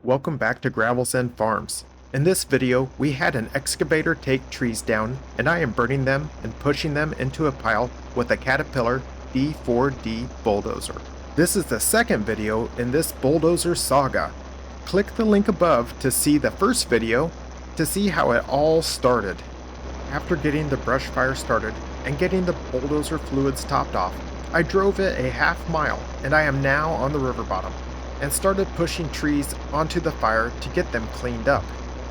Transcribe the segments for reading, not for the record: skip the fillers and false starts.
Welcome back to Gravelsendfarms. In this video, we had an excavator take trees down, and I am burning them and pushing them into a pile with a Caterpillar D4D Bulldozer. This is the second video in this bulldozer saga. Click the link above to see the first video to see how it all started. After getting the brush fire started and getting the bulldozer fluids topped off, I drove it a half mile and I am now on the river bottom and started pushing trees onto the fire to get them cleaned up.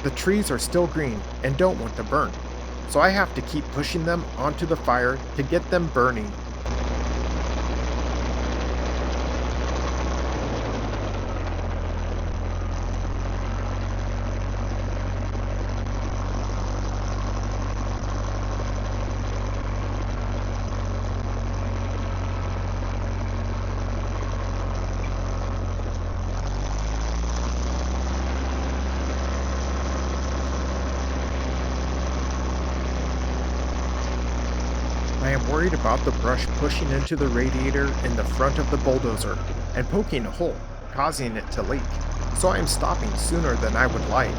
The trees are still green and don't want to burn, so I have to keep pushing them onto the fire to get them burning. I am worried about the brush pushing into the radiator in the front of the bulldozer and poking a hole, causing it to leak, so I am stopping sooner than I would like.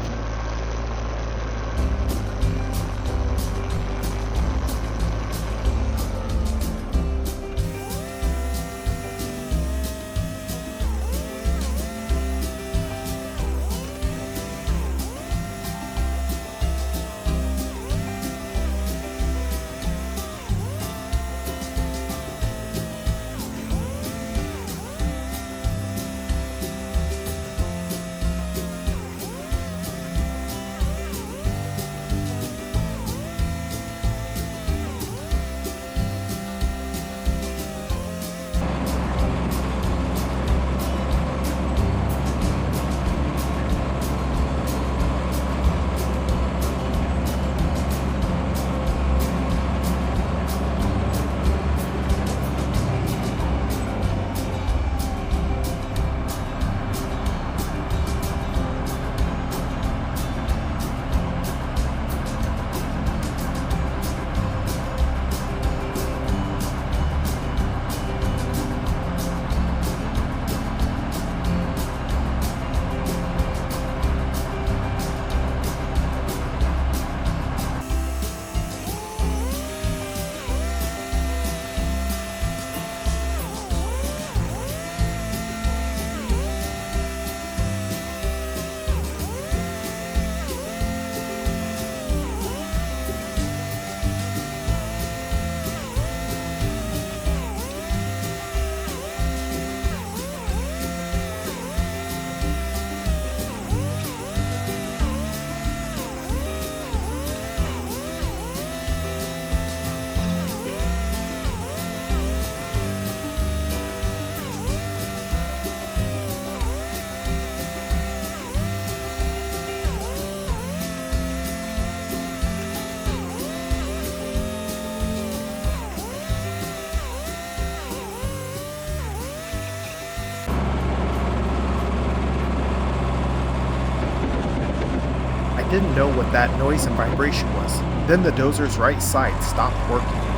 I didn't know what that noise and vibration was. Then the dozer's right side stopped working.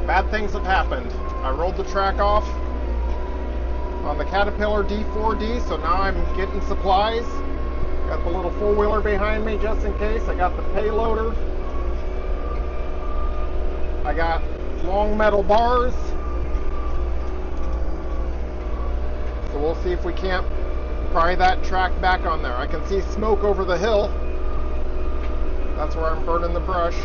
bad things have happened. I rolled the track off on the Caterpillar D4D, so now I'm getting supplies. Got the little four-wheeler behind me just in case. I got the payloader. I got long metal bars. So we'll see if we can't pry that track back on there. I can see smoke over the hill. That's where I'm burning the brush.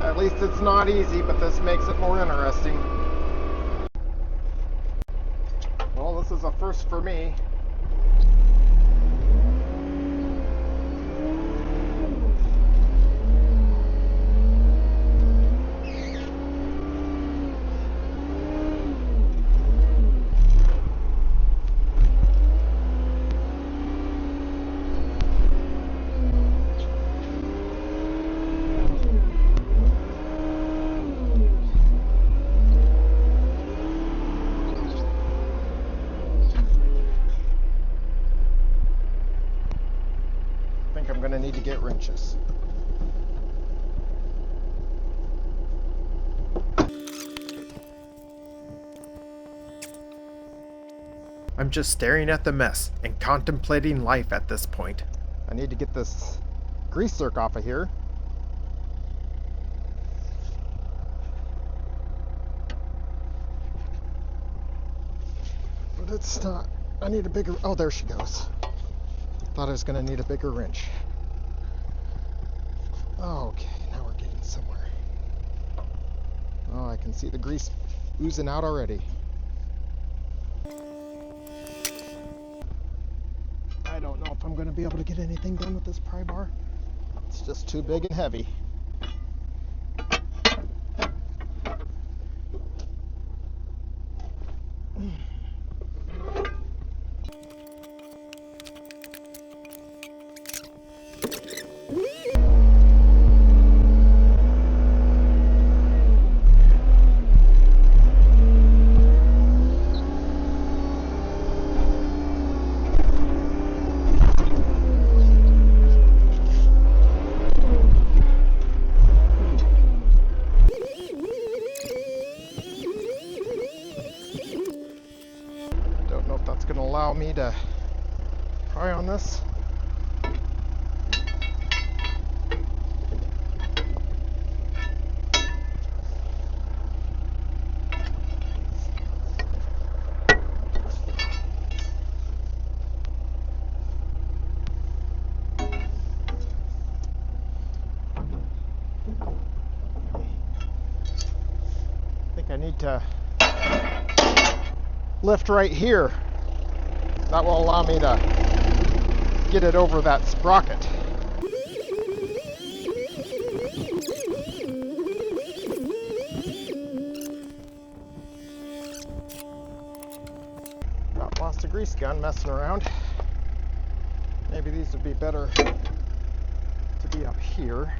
At least it's not easy, but this makes it more interesting. Well, this is a first for me. I'm going to need to get wrenches. I'm just staring at the mess and contemplating life at this point. I need to get this grease zerk off of here. But it's not. I need a bigger. Oh, there she goes. Thought I was going to need a bigger wrench. Okay, now we're getting somewhere. Oh, I can see the grease oozing out already. I don't know if I'm going to be able to get anything done with this pry bar. It's just too big and heavy. That's going to allow me to pry on this. I think I need to lift right here. That will allow me to get it over that sprocket. Got lost a grease gun messing around. Maybe these would be better to be up here.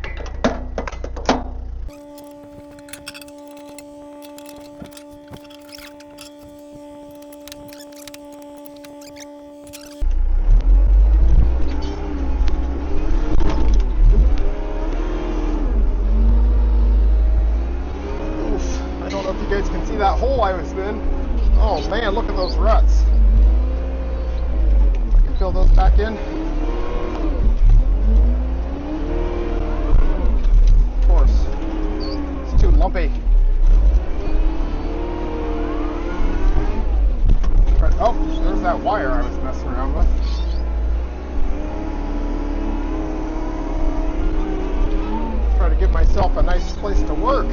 You guys can see that hole I was in. Oh man, look at those ruts. I can fill those back in. Of course, it's too lumpy. Oh, there's that wire I was messing around with. Try to give myself a nice place to work.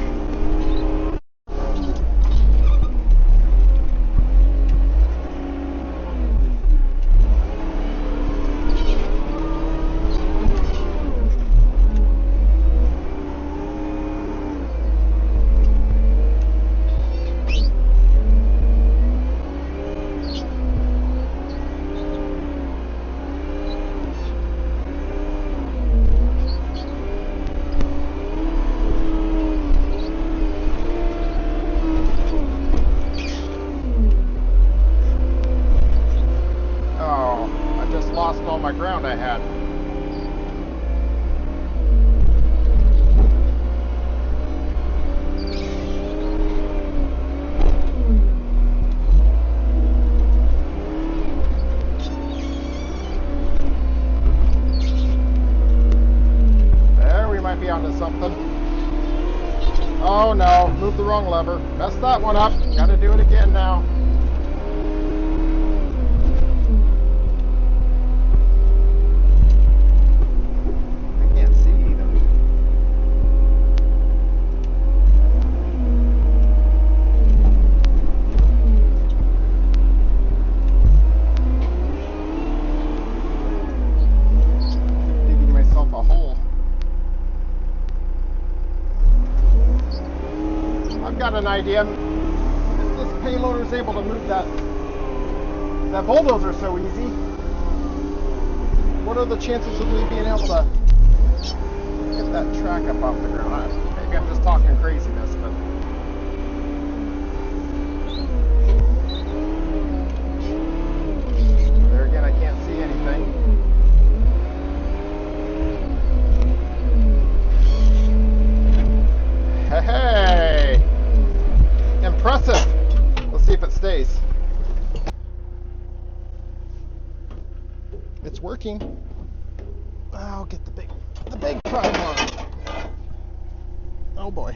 All my ground I had. Uh-oh, moved the wrong lever. Messed that one up. Gotta do it again now. I can't see either. Digging myself a hole. I've got an idea. If this payloader is able to move that bulldozer so easy, what are the chances of me being able to get that track up off the ground? Maybe I'm just talking craziness, but there again, I can't see anything. Hey! Impressive! Let's see if it stays. It's working. I'll get the big prime on. Oh boy.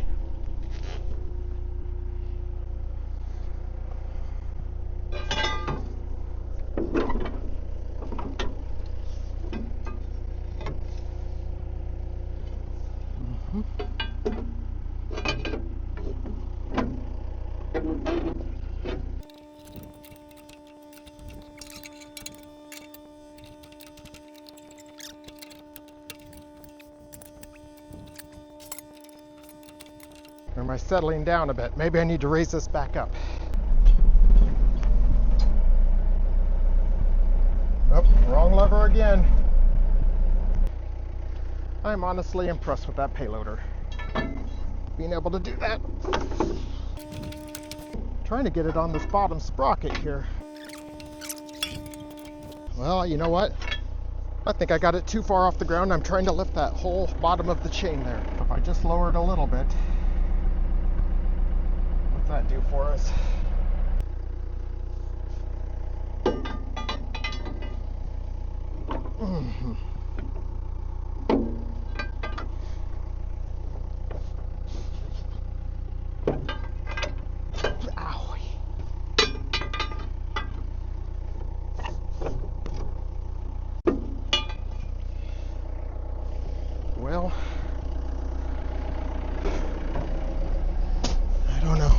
Or am I settling down a bit? Maybe I need to raise this back up. Oh, wrong lever again. I'm honestly impressed with that payloader. Being able to do that. Trying to get it on this bottom sprocket here. Well, you know what? I think I got it too far off the ground. I'm trying to lift that whole bottom of the chain there. If I just lower it a little bit, what's that do for us? Well, I don't know.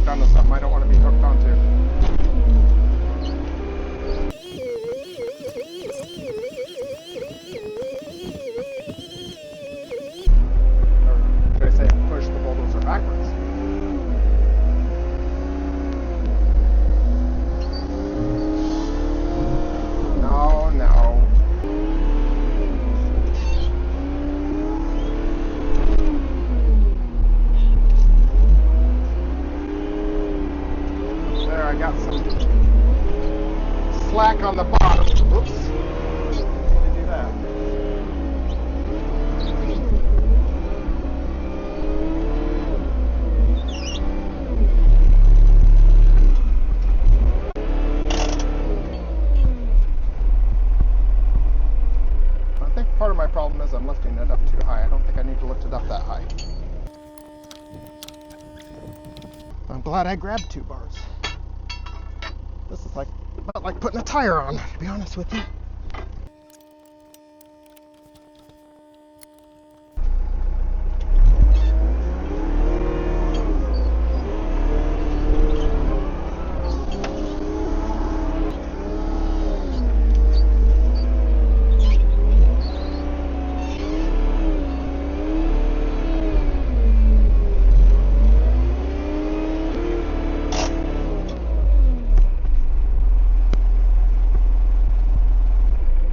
Onto something I don't want to be hooked onto. Or should I say push the bulldozer backwards? No, no. I got some slack on the bottom. Oops. Let me do that. I think part of my problem is I'm lifting it up too high. I don't think I need to lift it up that high. I'm glad I grabbed 2 bars. This is about like putting a tire on, to be honest with you.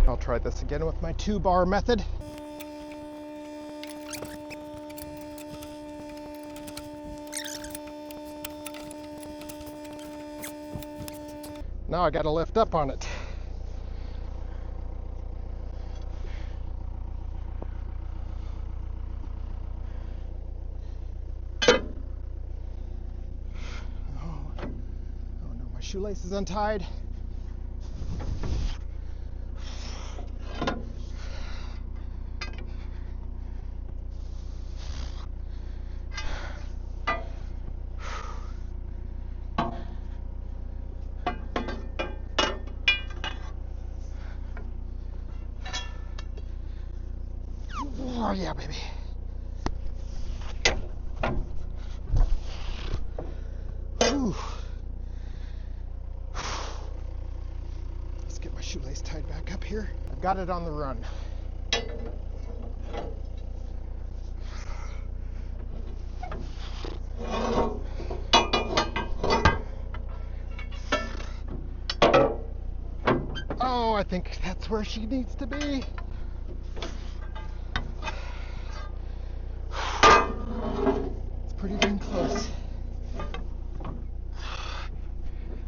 I'll try this again with my 2-bar method. Now I gotta lift up on it. Oh no, my shoelace is untied. Oh yeah, baby. Whew. Let's get my shoelace tied back up here. I've got it on the run. Oh, I think that's where she needs to be. It's pretty dang close.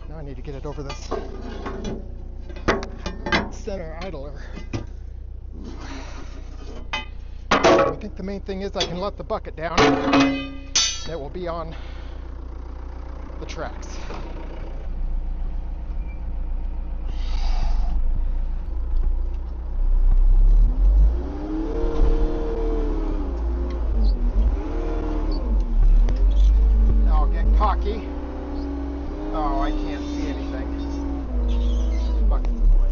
Now I need to get it over this center idler. I think the main thing is I can let the bucket down and it will be on the tracks. Now I'll get cocky. Oh, I can't see anything. Bucket's in the way.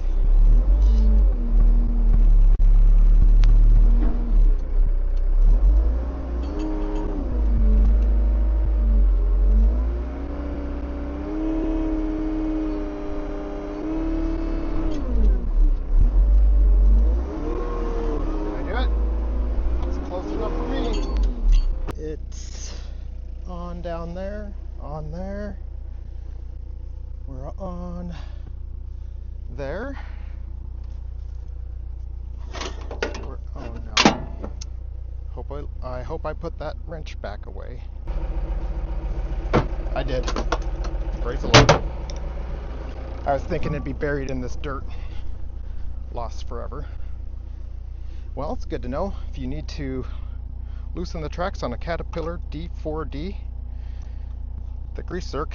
Did I do it? It's close enough for me. It's on down there, on there. We're on there. Oh no. I hope I put that wrench back away. I did. Praise the Lord. I was thinking it'd be buried in this dirt. Lost forever. Well, it's good to know. If you need to loosen the tracks on a Caterpillar D4D, the grease zerk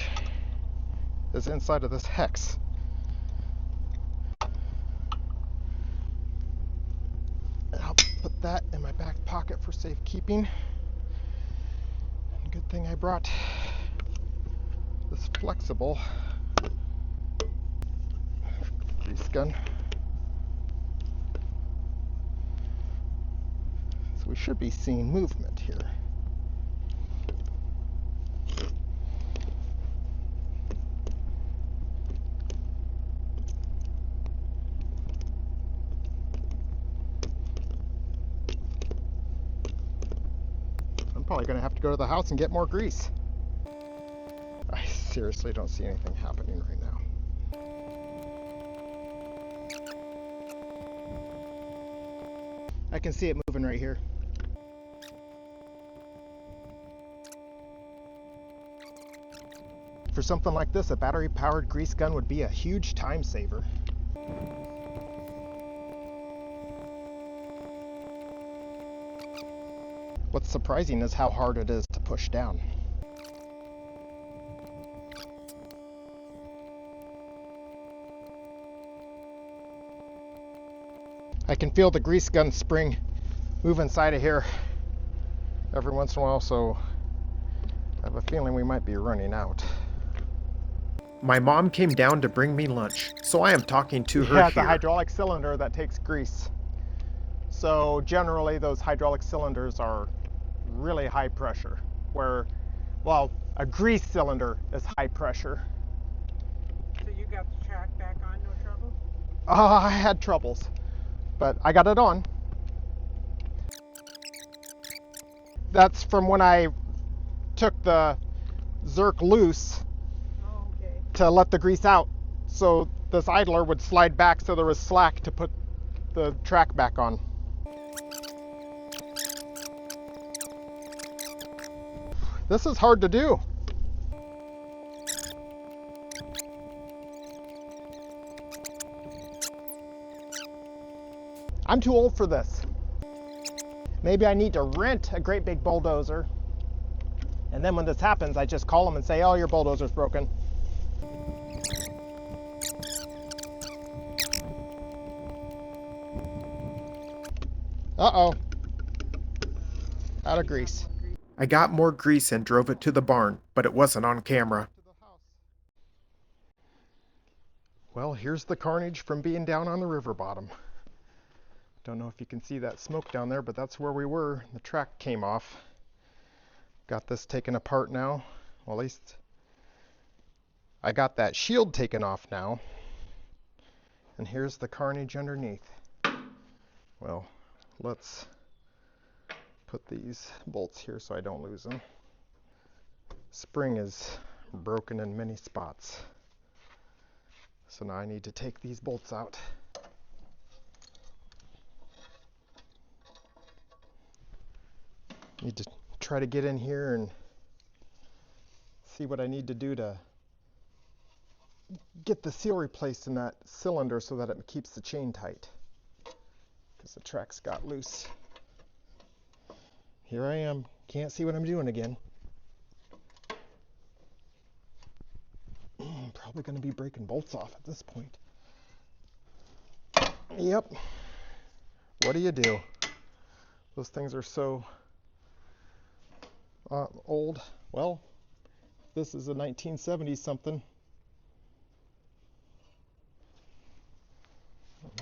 is inside of this hex. And I'll put that in my back pocket for safekeeping. And good thing I brought this flexible grease gun. So we should be seeing movement here. Probably going to have to go to the house and get more grease. I seriously don't see anything happening right now. I can see it moving right here. For something like this, a battery-powered grease gun would be a huge time saver. What's surprising is how hard it is to push down. I can feel the grease gun spring move inside of here every once in a while, so I have a feeling we might be running out. My mom came down to bring me lunch, so I am talking to her Yeah, it's a here. hydraulic cylinder that takes grease. So generally those hydraulic cylinders are really high pressure, where, well, a grease cylinder is high pressure. So you got the track back on, no trouble? I had troubles, but I got it on. That's from when I took the zerk loose to let the grease out, so this idler would slide back so there was slack to put the track back on. This is hard to do. I'm too old for this. Maybe I need to rent a great big bulldozer. And then when this happens, I just call them and say, oh, your bulldozer's broken. Uh-oh. Out of grease. I got more grease and drove it to the barn, but it wasn't on camera. Well, here's the carnage from being down on the river bottom. Don't know if you can see that smoke down there, but that's where we were. The track came off. Got this taken apart now. Well, at least I got that shield taken off now. And here's the carnage underneath. Well, let's put these bolts here so I don't lose them. Spring is broken in many spots. So now I need to take these bolts out. Need to try to get in here and see what I need to do to get the seal replaced in that cylinder so that it keeps the chain tight, because the tracks got loose. Here I am. Can't see what I'm doing again. Probably going to be breaking bolts off at this point. Yep. What do you do? Those things are so old. Well, this is a 1970s something.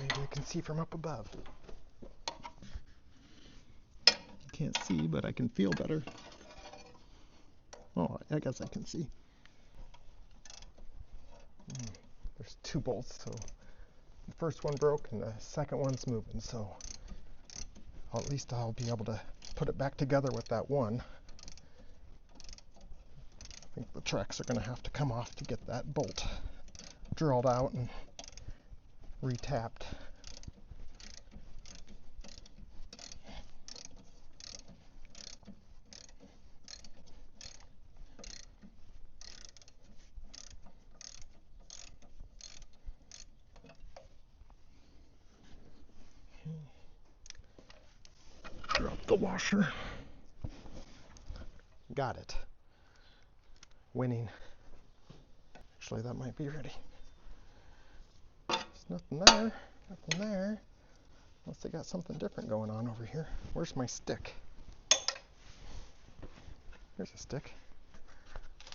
Maybe I can see from up above. Can't see, but I can feel better. Oh, I guess I can see. There's two bolts, so the first one broke and the second one's moving, so at least I'll be able to put it back together with that one. I think the tracks are going to have to come off to get that bolt drilled out and retapped. Drop the washer. Got it. Winning. Actually, that might be ready. There's nothing there. Nothing there. Unless they got something different going on over here. Where's my stick? Here's a stick.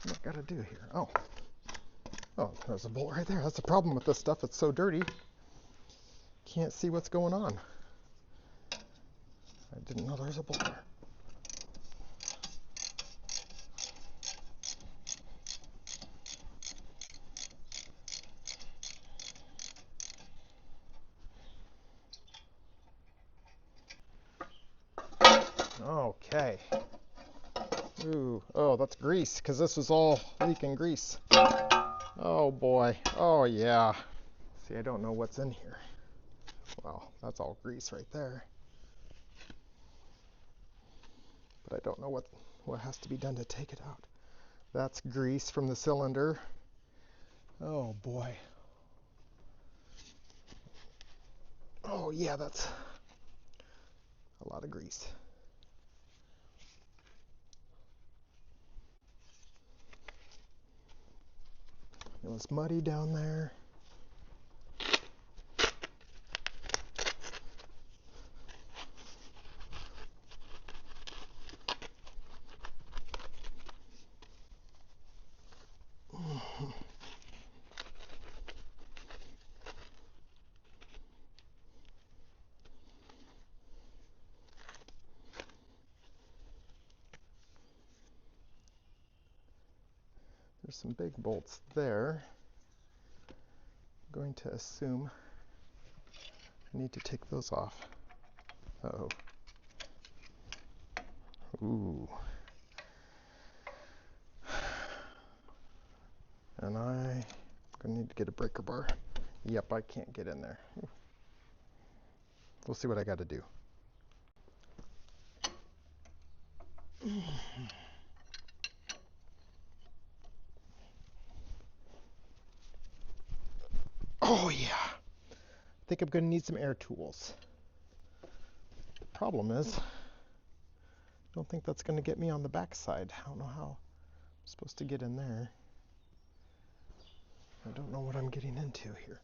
What do I gotta do here? Oh. Oh, there's a bolt right there. That's the problem with this stuff. It's so dirty. Can't see what's going on. I didn't know there was a bolt there. Okay. Ooh, oh, that's grease, because this was all leaking grease. Oh boy. Oh yeah. See, I don't know what's in here. Well, that's all grease right there. But I don't know what has to be done to take it out. That's grease from the cylinder. Oh boy. Oh yeah, that's a lot of grease. It was muddy down there. There's some big bolts there. I'm going to assume I need to take those off. Uh-oh. Ooh. And I'm gonna need to get a breaker bar. Yep, I can't get in there. We'll see what I gotta do. Oh yeah. I think I'm gonna need some air tools. problem is, I don't think that's going to get me on the backside. I don't know how I'm supposed to get in there. I don't know what I'm getting into here.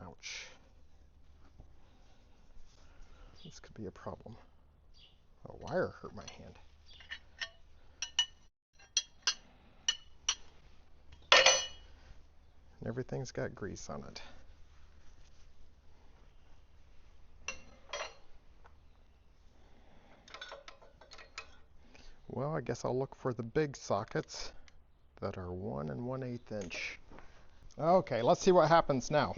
Ouch. This could be a problem. A wire hurt my hand. And everything's got grease on it. Well, I guess I'll look for the big sockets that are 1 1/8 inch. Okay, let's see what happens now.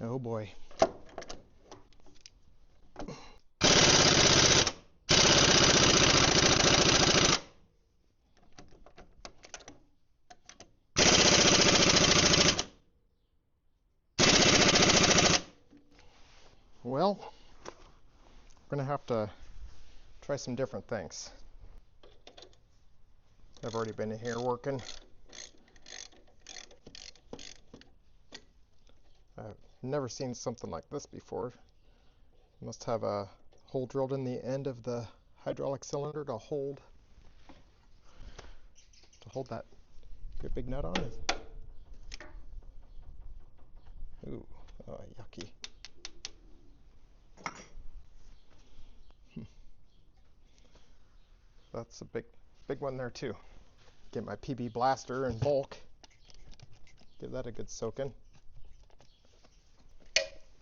Oh boy. Well, we're going to have to try some different things. I've already been in here working. I've never seen something like this before. Must have a hole drilled in the end of the hydraulic cylinder to hold that great big nut on. Ooh, oh, yucky. That's a big one there too. Get my PB blaster in bulk. Give that a good soaking.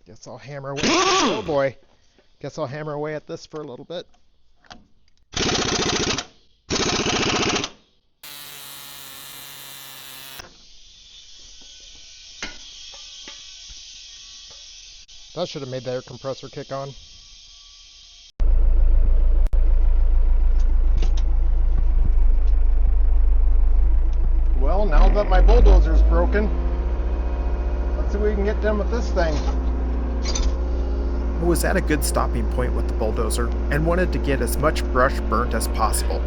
Guess I'll hammer away. Oh boy. Guess I'll hammer away at this for a little bit. That should have made the air compressor kick on. Well, now that my bulldozer's broken, let's see if we can get done with this thing. I was at a good stopping point with the bulldozer and wanted to get as much brush burnt as possible.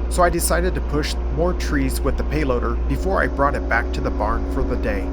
So I decided to push more trees with the payloader before I brought it back to the barn for the day.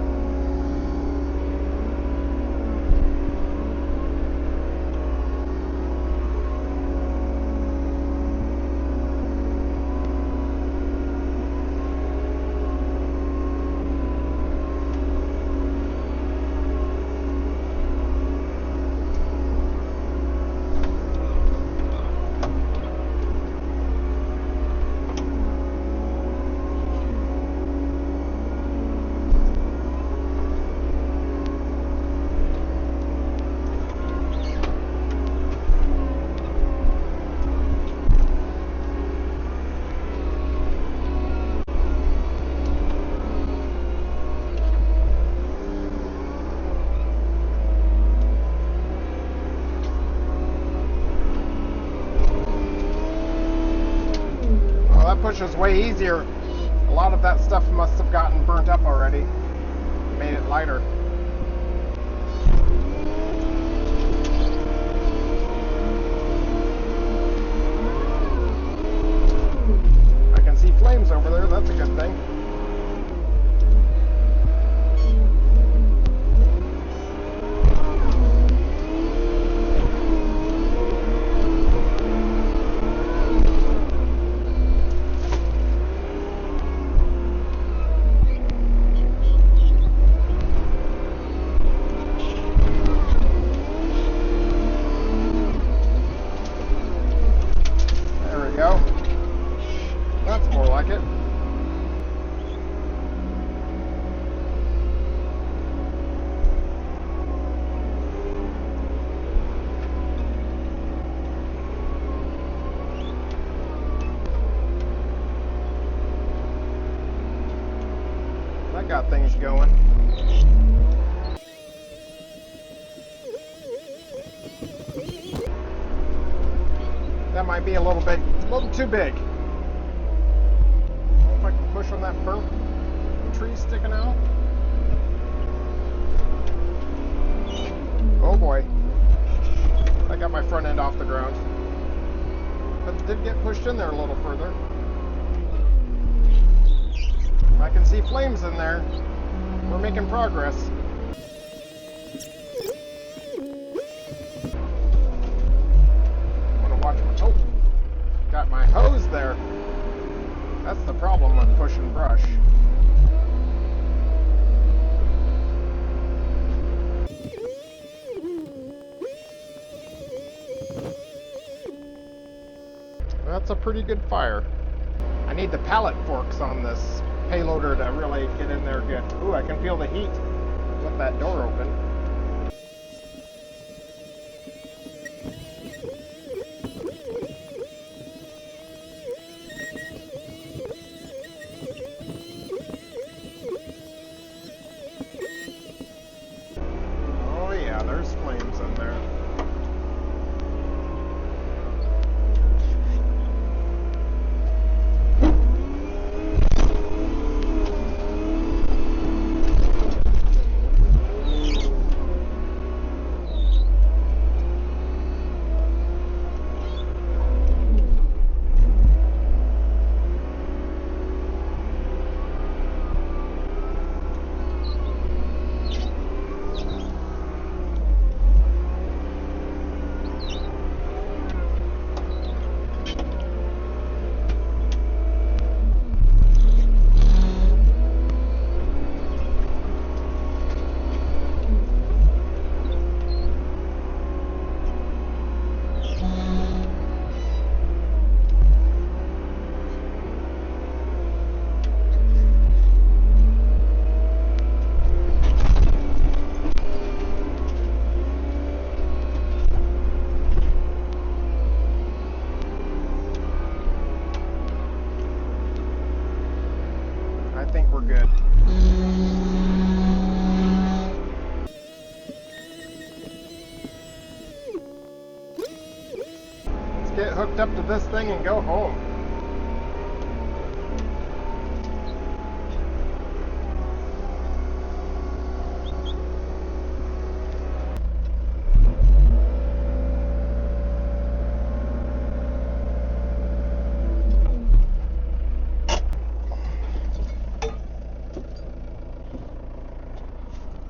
Push was way easier. A lot of that stuff must have gotten burnt up already. Made it lighter. I can see flames over there, that's a good thing. That's more like it. That got things going. That might be a little too big. If I can push on that burnt tree sticking out. Oh boy. I got my front end off the ground. But it did get pushed in there a little further. I can see flames in there. We're making progress. I want to watch my... Oh! Got my hose there. That's the problem with pushing brush. That's a pretty good fire. I need the pallet forks on this payloader to really get in there good. Ooh, I can feel the heat with that door open. Oh yeah, there's flames in there. I think we're good. Let's get hooked up to this thing and go home.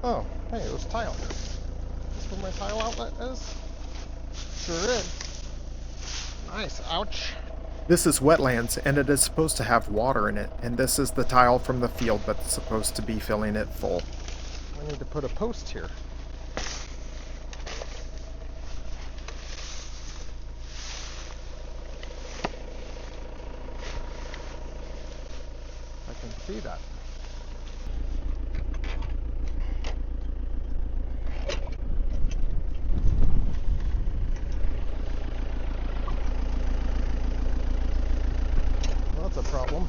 Oh, hey, there's tile here. Is this where my tile outlet is? Sure is. Nice, ouch. This is wetlands, and it is supposed to have water in it, and this is the tile from the field that's supposed to be filling it full. I need to put a post here. I can see that. Well, that's a problem.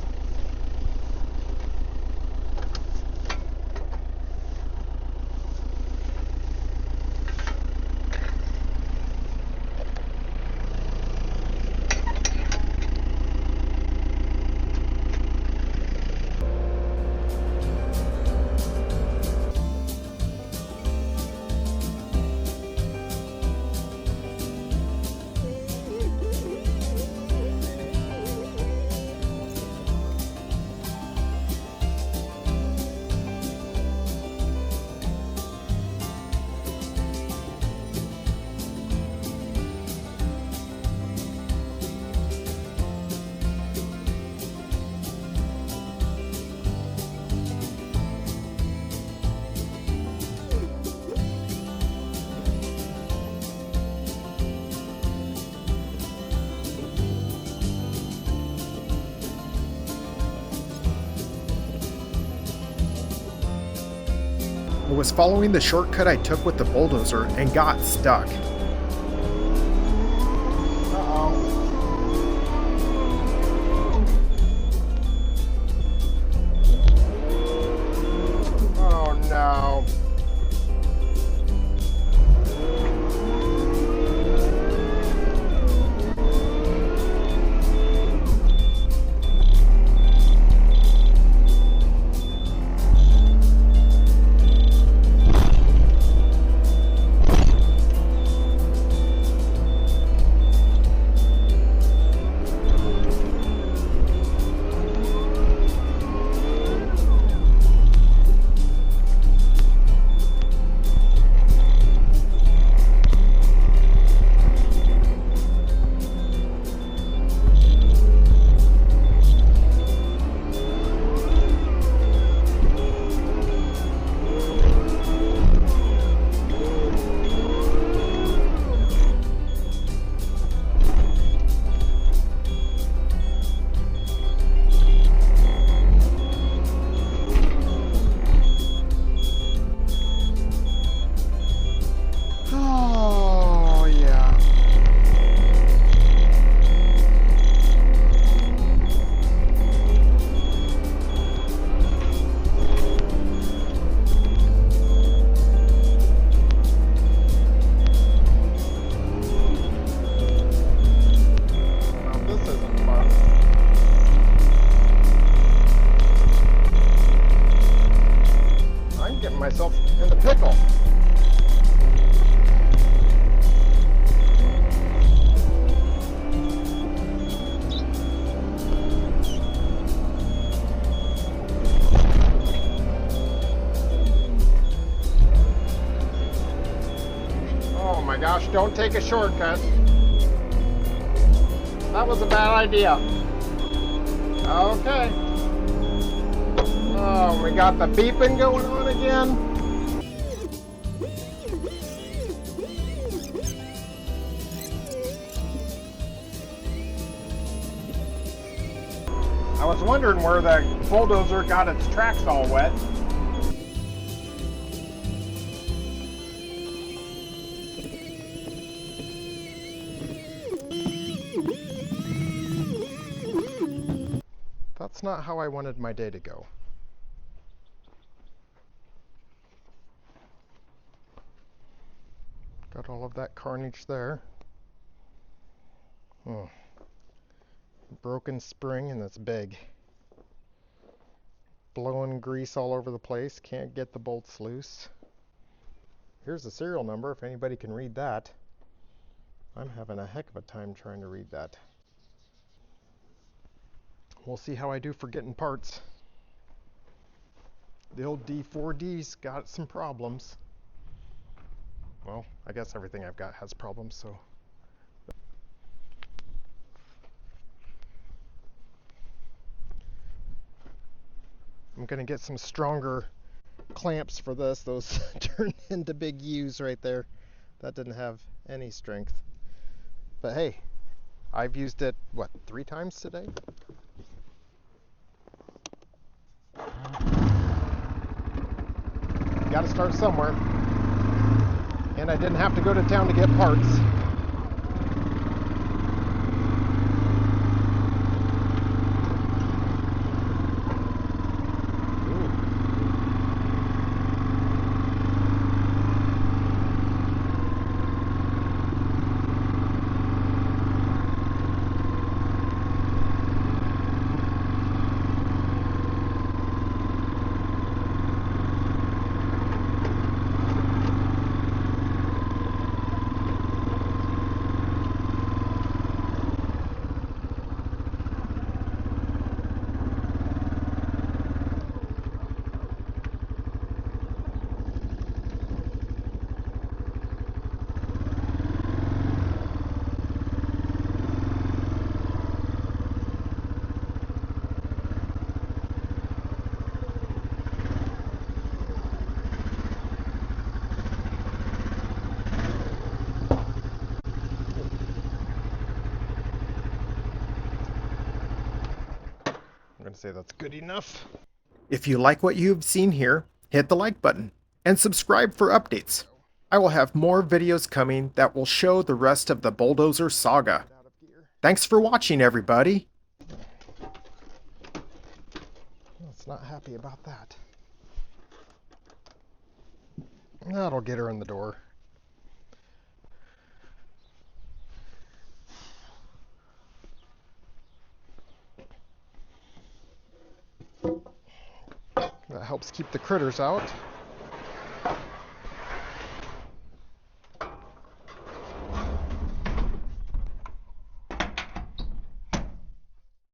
I was following the shortcut I took with the bulldozer and got stuck. Oh no. don't take a shortcut. That was a bad idea. Okay. Oh, we got the beeping going on again. I was wondering where the bulldozer got its tracks all wet. That's not how I wanted my day to go. Got all of that carnage there. Oh. Broken spring and it's big. Blowing grease all over the place. Can't get the bolts loose. Here's the serial number if anybody can read that. I'm having a heck of a time trying to read that. We'll see how I do for getting parts. The old D4D's got some problems. Well, I guess everything I've got has problems, so. I'm gonna get some stronger clamps for this. Those turn into big U's right there. That didn't have any strength. But hey, I've used it, what, 3 times today? Got to start somewhere. And I didn't have to go to town to get parts. I'm going to say that's good enough. If you like what you've seen here, hit the like button and subscribe for updates. I will have more videos coming that will show the rest of the bulldozer saga. Thanks for watching, everybody. It's not happy about that. That'll get her in the door. That helps keep the critters out.